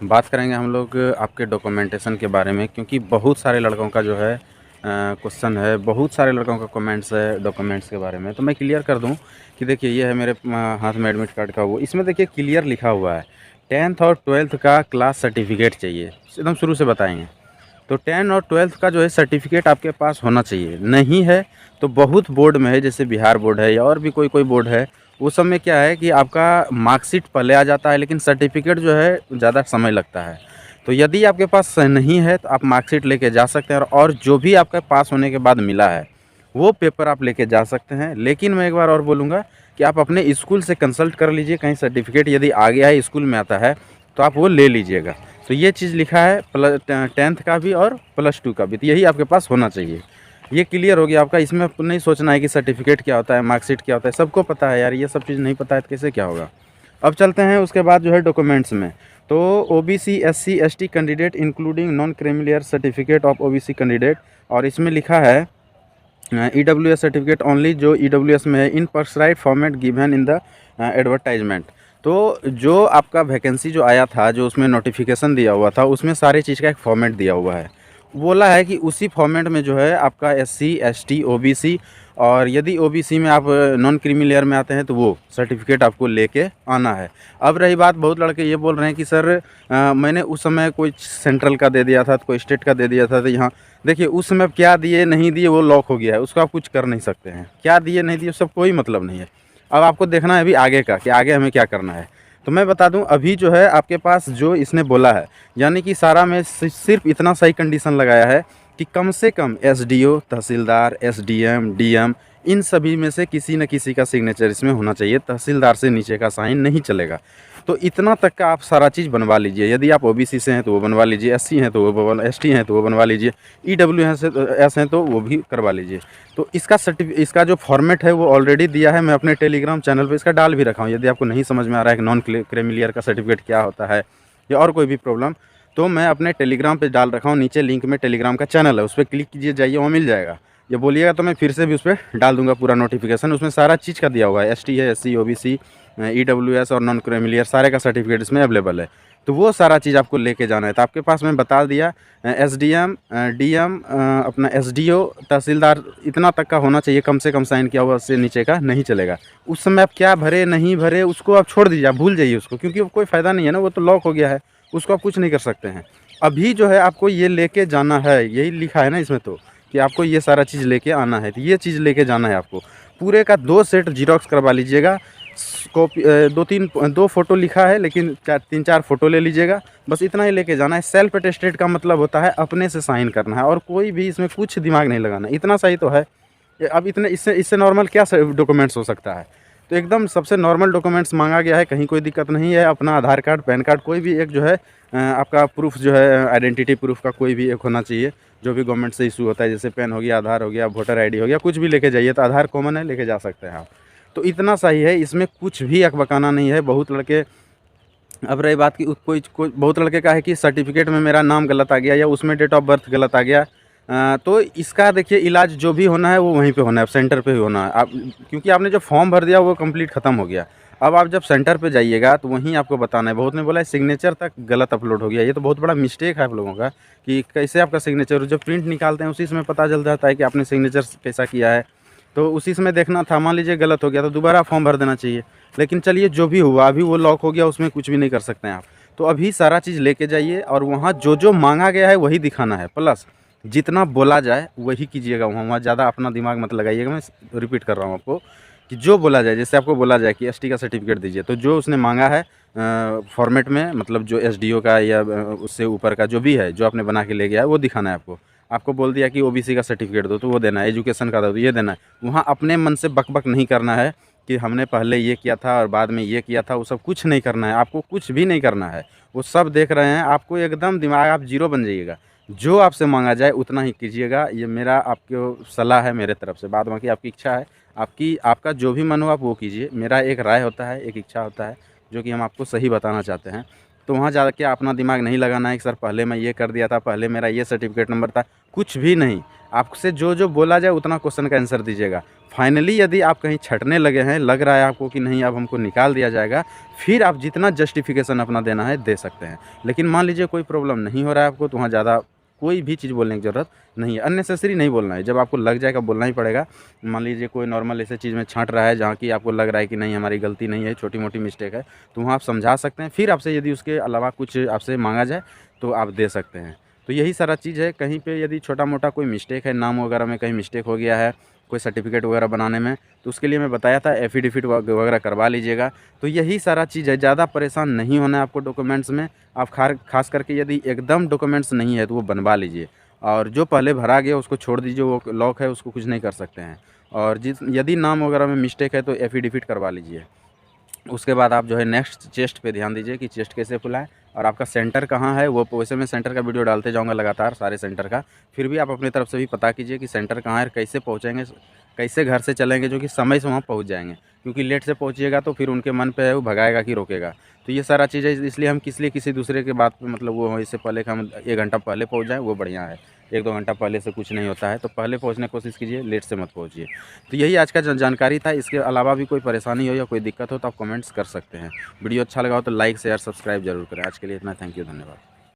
बात करेंगे हम लोग आपके डॉक्यूमेंटेशन के बारे में, क्योंकि बहुत सारे लड़कों का जो है क्वेश्चन है, बहुत सारे लड़कों का कमेंट्स है डॉक्यूमेंट्स के बारे में। तो मैं क्लियर कर दूं कि देखिए ये है मेरे हाथ में एडमिट कार्ड का, वो इसमें देखिए क्लियर लिखा हुआ है 10th और 12th का क्लास सर्टिफिकेट चाहिए। एकदम शुरू से बताएंगे तो 10 और 12th का जो है सर्टिफिकेट आपके पास होना चाहिए। नहीं है तो बहुत बोर्ड में है, जैसे बिहार बोर्ड है या और भी कोई कोई बोर्ड है, वो सब में क्या है कि आपका मार्कशीट पहले आ जाता है, लेकिन सर्टिफिकेट जो है ज़्यादा समय लगता है। तो यदि आपके पास नहीं है तो आप मार्कशीट लेके जा सकते हैं, और जो भी आपका पास होने के बाद मिला है वो पेपर आप लेके जा सकते हैं। लेकिन मैं एक बार और बोलूँगा कि आप अपने स्कूल से कंसल्ट कर लीजिए, कहीं सर्टिफिकेट यदि आ गया है स्कूल में आता है तो आप वो ले लीजिएगा। तो ये चीज़ लिखा है 10th का भी और +2 का भी, तो यही आपके पास होना चाहिए। ये क्लियर हो गया आपका। इसमें आपको नहीं सोचना है कि सर्टिफिकेट क्या होता है, मार्कशीट क्या होता है, सबको पता है यार, ये सब चीज़ नहीं पता है तो कैसे क्या होगा। अब चलते हैं उसके बाद जो है डॉक्यूमेंट्स में। तो OBC SC ST candidate including non creamy layer certificate of OBC candidate, और इसमें लिखा है ईडब्ल्यूएस सर्टिफिकेट ओनली, जो ईडब्ल्यूएस में है in prescribed format given in the advertisement. तो जो आपका वैकेंसी जो आया था, जो उसमें नोटिफिकेशन दिया हुआ था, उसमें सारी चीज़ का एक फॉर्मेट दिया हुआ है। बोला है कि उसी फॉर्मेट में जो है आपका एससी एसटी ओबीसी, और यदि ओबीसी में आप नॉन क्रीमी लेयर में आते हैं तो वो सर्टिफिकेट आपको लेके आना है। अब रही बात, बहुत लड़के ये बोल रहे हैं कि सर मैंने उस समय कोई सेंट्रल का दे दिया था, तो कोई स्टेट का दे दिया था, तो यहाँ देखिए उस समय क्या दिए नहीं दिए वो लॉक हो गया है, उसको आप कुछ कर नहीं सकते हैं। क्या दिए नहीं दिए उससे कोई मतलब नहीं है। अब आपको देखना है अभी आगे का, कि आगे हमें क्या करना है। तो मैं बता दूं, अभी जो है आपके पास जो इसने बोला है, यानी कि सारा में सिर्फ इतना सही कंडीशन लगाया है कि कम से कम एसडीओ, तहसीलदार, एसडीएम, डीएम, इन सभी में से किसी न किसी का सिग्नेचर इसमें होना चाहिए। तहसीलदार से नीचे का साइन नहीं चलेगा। तो इतना तक का आप सारा चीज़ बनवा लीजिए। यदि आप ओबीसी से हैं तो वो बनवा लीजिए, एससी हैं तो वो एसटी हैं तो वो बनवा लीजिए, ईडब्ल्यूएस हैं तो वो भी करवा लीजिए। तो इसका जो फॉर्मेट है वो ऑलरेडी दिया है, मैं अपने टेलीग्राम चैनल पे इसका डाल भी रखा हूँ। यदि आपको नहीं समझ में आ रहा है कि नॉन क्रीमिलियर का सर्टिफिकेट क्या होता है या और कोई भी प्रॉब्लम, तो मैं अपने टेलीग्राम पे डाल रखा हूँ। नीचे लिंक में टेलीग्राम का चैनल है, उस पर क्लिक कीजिए, जाइए, वहाँ मिल जाएगा। ये बोलिएगा तो मैं फिर से भी उस पर डाल दूंगा पूरा नोटिफिकेशन। उसमें सारा चीज़ का दिया हुआ है, एसटी है, एससी, ओबीसी, ईडब्ल्यूएस और नॉन क्रीमिलियर, सारे का सर्टिफिकेट इसमें अवेलेबल है। तो वो सारा चीज़ आपको लेके जाना है। तो आपके पास मैं बता दिया, एसडीएम, डीएम, अपना एसडीओ, तहसीलदार, इतना तक का होना चाहिए कम से कम साइन किया हुआ, उससे नीचे का नहीं चलेगा। उस समय आप क्या भरे नहीं भरे उसको आप छोड़ दीजिए, आप भूल जाइए उसको, क्योंकि वो कोई फ़ायदा नहीं है ना, वो तो लॉक हो गया है, उसको आप कुछ नहीं कर सकते हैं। अभी जो है आपको ये लेके जाना है, यही लिखा है ना इसमें तो, कि आपको ये सारा चीज़ लेके आना है। तो ये चीज़ लेके जाना है आपको। पूरे का 2 सेट जीरोक्स करवा लीजिएगा। कॉपी 2 फ़ोटो लिखा है, लेकिन 3-4 फ़ोटो ले लीजिएगा। बस इतना ही लेके जाना है। सेल्फ अटेस्टेड का मतलब होता है अपने से साइन करना है, और कोई भी इसमें कुछ दिमाग नहीं लगाना, इतना सही तो है। अब इतने इससे इससे नॉर्मल क्या डॉक्यूमेंट्स हो सकता है। तो एकदम सबसे नॉर्मल डॉक्यूमेंट्स मांगा गया है, कहीं कोई दिक्कत नहीं है। अपना आधार कार्ड, पैन कार्ड, कोई भी एक जो है आपका प्रूफ जो है, आइडेंटिटी प्रूफ का कोई भी एक होना चाहिए, जो भी गवर्नमेंट से इशू होता है, जैसे पेन हो गया, आधार हो गया, वोटर आईडी हो गया, कुछ भी लेके जाइए। तो आधार कॉमन है, लेके जा सकते हैं आप। तो इतना सही है, इसमें कुछ भी अकबकाना नहीं है। बहुत लड़के, अब रही बात कि कोई बहुत लड़के का है कि सर्टिफिकेट में मेरा नाम गलत आ गया या उसमें डेट ऑफ बर्थ गलत आ गया। तो इसका देखिए इलाज जो भी होना है वो वहीं पे होना है, सेंटर पे ही होना है। आप, क्योंकि आपने जो फॉर्म भर दिया वो कंप्लीट ख़त्म हो गया। अब आप जब सेंटर पे जाइएगा तो वहीं आपको बताना है। बहुत ने बोला है सिग्नेचर तक गलत अपलोड हो गया, ये तो बहुत बड़ा मिस्टेक है आप लोगों का, कि कैसे आपका सिग्नेचर, जब प्रिंट निकालते हैं उसी समय पता चल जाता है कि आपने सिग्नेचर कैसा किया है। तो उसी समय देखना था, मान लीजिए गलत हो गया तो दोबारा फॉर्म भर देना चाहिए। लेकिन चलिए जो भी हुआ, अभी वो लॉक हो गया, उसमें कुछ भी नहीं कर सकते हैं आप। तो अभी सारा चीज़ लेके जाइए, और वहाँ जो जो मांगा गया है वही दिखाना है, प्लस जितना बोला जाए वही कीजिएगा। वहाँ ज़्यादा अपना दिमाग मत लगाइएगा। मैं रिपीट कर रहा हूँ आपको, कि जो बोला जाए, जैसे आपको बोला जाए कि एसटी का सर्टिफिकेट दीजिए, तो जो उसने मांगा है फॉर्मेट में, मतलब जो एसडीओ का या उससे ऊपर का जो भी है, जो आपने बना के ले गया है वो दिखाना है आपको। आपको बोल दिया कि ओबीसी का सर्टिफिकेट दो तो वो देना है, एजुकेशन का दो तो ये देना है। वहाँ अपने मन से बक बक नहीं करना है कि हमने पहले ये किया था और बाद में ये किया था, वो सब कुछ नहीं करना है। आपको कुछ भी नहीं करना है, वो सब देख रहे हैं। आपको एकदम दिमाग, आप जीरो बन जाइएगा। जो आपसे मांगा जाए उतना ही कीजिएगा। ये मेरा आपको सलाह है मेरे तरफ से। बाद बाकी आपकी इच्छा है, आपका जो भी मन हो आप वो कीजिए। मेरा एक राय होता है, एक इच्छा होता है, जो कि हम आपको सही बताना चाहते हैं। तो वहाँ जा के अपना दिमाग नहीं लगाना है कि सर पहले मैं ये कर दिया था, पहले मेरा ये सर्टिफिकेट नंबर था, कुछ भी नहीं। आपसे जो जो बोला जाए उतना क्वेश्चन का आंसर दीजिएगा। फाइनली यदि आप कहीं छँटने लगे हैं, लग रहा है आपको कि नहीं अब हमको निकाल दिया जाएगा, फिर आप जितना जस्टिफ़िकेशन अपना देना है दे सकते हैं। लेकिन मान लीजिए कोई प्रॉब्लम नहीं हो रहा है आपको, तो वहाँ ज़्यादा कोई भी चीज़ बोलने की ज़रूरत नहीं है, अननेसेसरी नहीं बोलना है। जब आपको लग जाएगा बोलना ही पड़ेगा। मान लीजिए कोई नॉर्मल ऐसे चीज़ में छाँट रहा है जहाँ की आपको लग रहा है कि नहीं हमारी गलती नहीं है, छोटी-मोटी मिस्टेक है, तो वहाँ आप समझा सकते हैं। फिर आपसे यदि उसके अलावा कुछ आपसे माँगा जाए तो आप दे सकते हैं। तो यही सारा चीज़ है। कहीं पे यदि छोटा-मोटा कोई मिस्टेक है, नाम वगैरह में कहीं मिस्टेक हो गया है, कोई सर्टिफ़िकेट वगैरह बनाने में, तो उसके लिए मैं बताया था एफ़िडेविट वगैरह करवा लीजिएगा। तो यही सारा चीज़ है, ज़्यादा परेशान नहीं होना है आपको डॉक्यूमेंट्स में। आप ख़ास करके यदि एकदम डॉक्यूमेंट्स नहीं है तो वो बनवा लीजिए, और जो पहले भरा गया उसको छोड़ दीजिए, वो लॉक है उसको कुछ नहीं कर सकते हैं। और यदि नाम वगैरह में मिस्टेक है तो एफ़िडेविट करवा लीजिए। उसके बाद आप जो है नेक्स्ट चेस्ट पे ध्यान दीजिए कि चेस्ट कैसे खुला है और आपका सेंटर कहाँ है। वो वैसे मैं सेंटर का वीडियो डालते जाऊँगा लगातार सारे सेंटर का। फिर भी आप अपनी तरफ से भी पता कीजिए कि सेंटर कहाँ है और कैसे पहुँचेंगे, कैसे घर से चलेंगे जो कि समय से वहाँ पहुँच जाएँगे। क्योंकि लेट से पहुँचिएगा तो फिर उनके मन पे है वो भगाएगा कि रोकेगा। तो ये सारा चीज़ है, इसलिए हम किस लिए किसी दूसरे के बात पे मतलब वो इससे पहले कि हम 1 घंटा पहले पहुँच जाएँ वो बढ़िया है। 1-2 घंटा पहले से कुछ नहीं होता है, तो पहले पहुँचने की कोशिश कीजिए, लेट से मत पहुँचिए। तो यही आज का जानकारी था। इसके अलावा भी कोई परेशानी हो या कोई दिक्कत हो तो आप कमेंट्स कर सकते हैं। वीडियो अच्छा लगा हो तो लाइक, शेयर, सब्सक्राइब ज़रूर करें। आज के लिए इतना, थैंक यू, धन्यवाद।